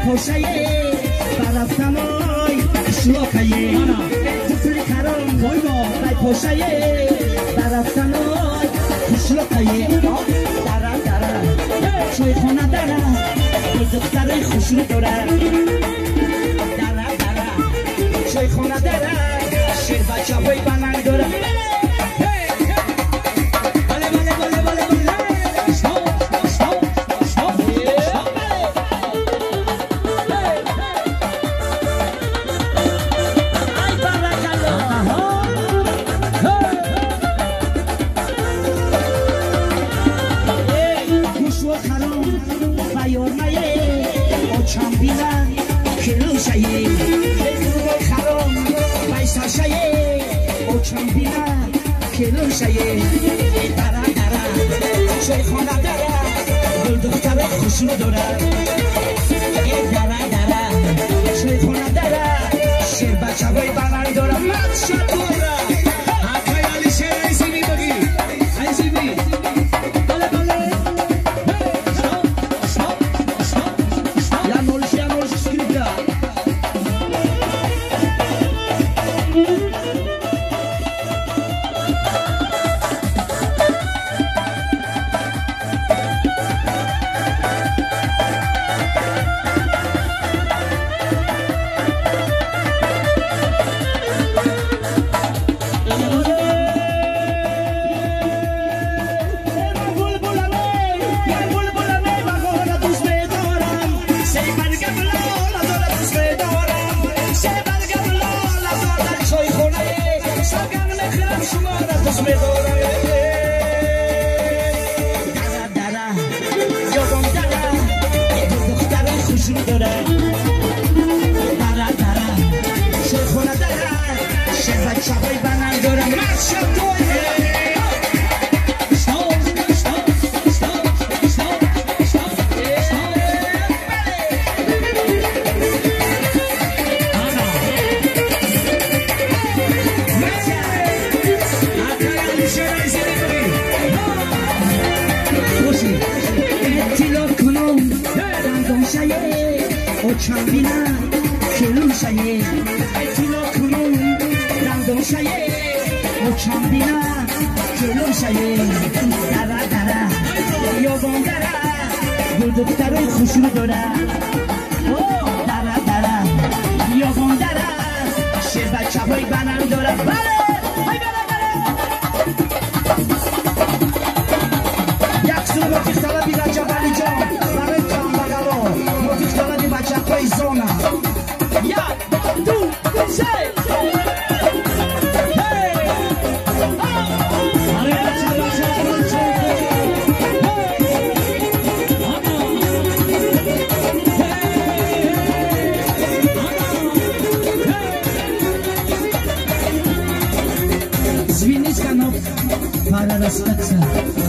پوشایه برفتمای شلوکایه تفلی کرم بای پوشایه برفتمای شلوکایه دارم شوی خونه دارم دخترای خوشرو دارم دارم شوی خونه دارم شیر بچه بای بنگ دارم کلون شایه دارم شوی خانه دارم دختر خوشو دارم دارم شوی خانه دارم شیر بچه بای بلند دارم مد شد دارم حقای علی شیر ایزی می بگی ایزی می یا نولش سکریپتا دخترای خوشونو دارم دارم یابان دارم شیر بچه های بنم دارم بله یک سور موتیخ طلبی بچه بلی جان برای جان بگرو موتیخ طلبی بچه های زونا یک دو سه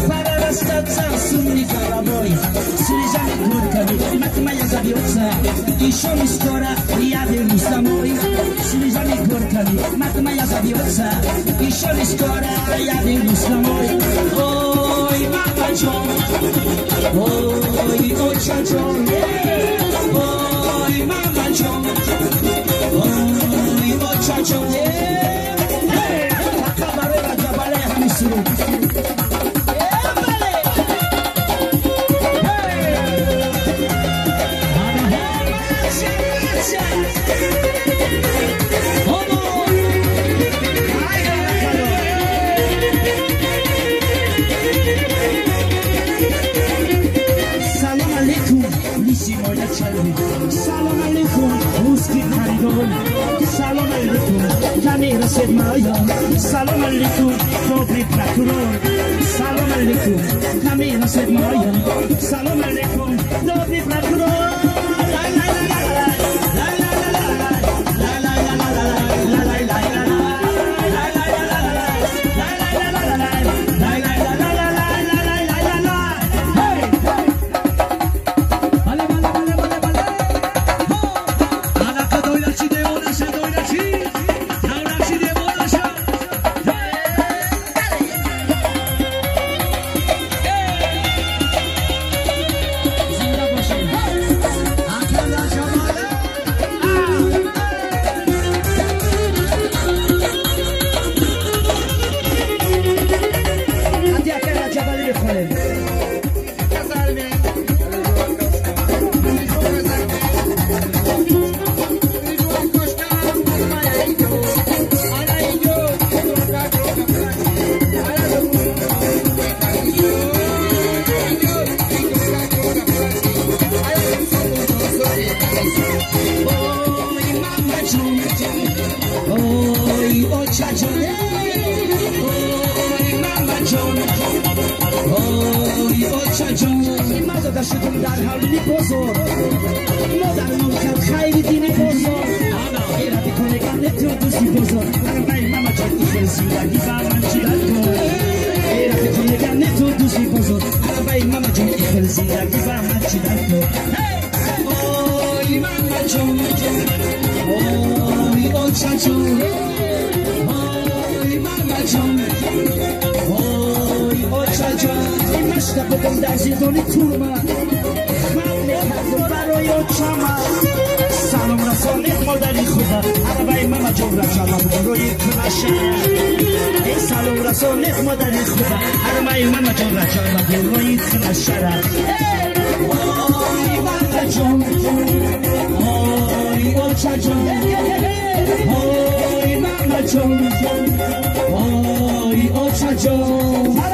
Pararastаться, sumni головой, слезами горькими, мать моя зовется, еще не скоро я вернусь домой. Слезами горькими, мать моя зовется, еще не скоро я вернусь домой. Ой, мама Джон, ой, отча Джон, ой, мама Джон, ой, отча Джон, пока барыга джабале хамисуру. Salam alaikum, uski kharidon. Salam alaikum, jane rased mayam. Salam alaikum, dobri prakuron. Salam alaikum, jane rased mayam. Salam alaikum, dobri prakuron. La la la la la la la la la la la la la la la. بزرگ مادرمون کرد خیلی دین بزرگ ایرادی کنگانه تو دوستی بزرگ برای ماما جان این زندگی با من چی دار کن ایرادی کنگانه تو دوستی بزرگ برای ماما جان این زندگی با من چی دار کن اوی ماما جان اوی اوچا جان اوی ماما جان اوی اوچا جان این مشتا بدم در زندانی تورما برای اوچاما سلام رسانه مادری خوبه عربای ماما جان رچاما روی کلاشه سلام رسانه مادری خوبه عربای ماما جان رچاما روی کلاشه اوی ماما جان اوی اوچا جان اوی ماما جان اوی اوچا جان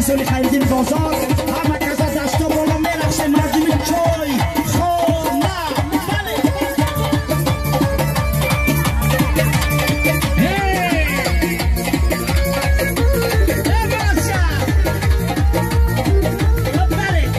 سولی خریدیم بازار همه کسا دستا بالا میرخشه مردمی چای خونه بله باشا بله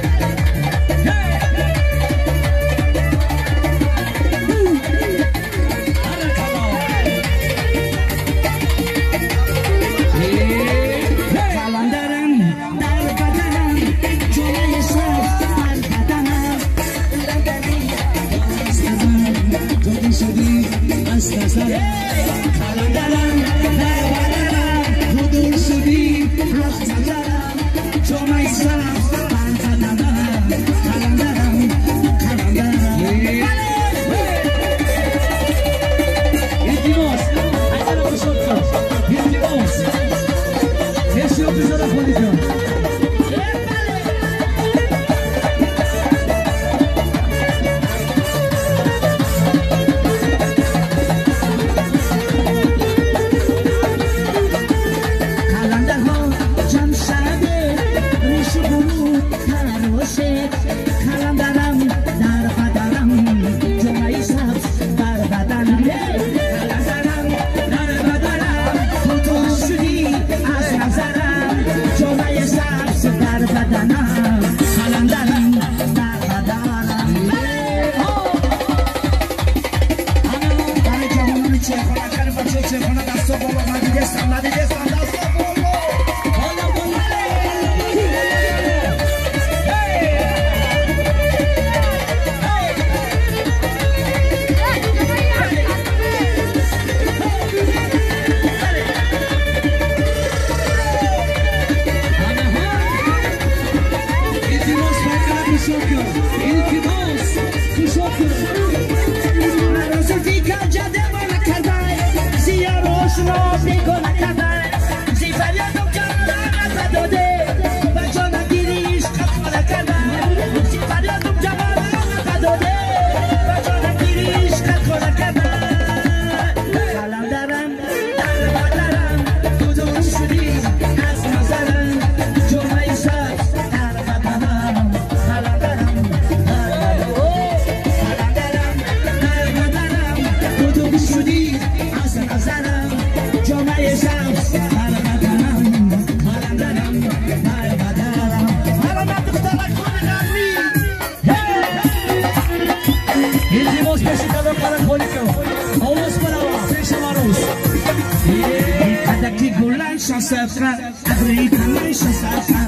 Shasafra, Africa, Shasafra,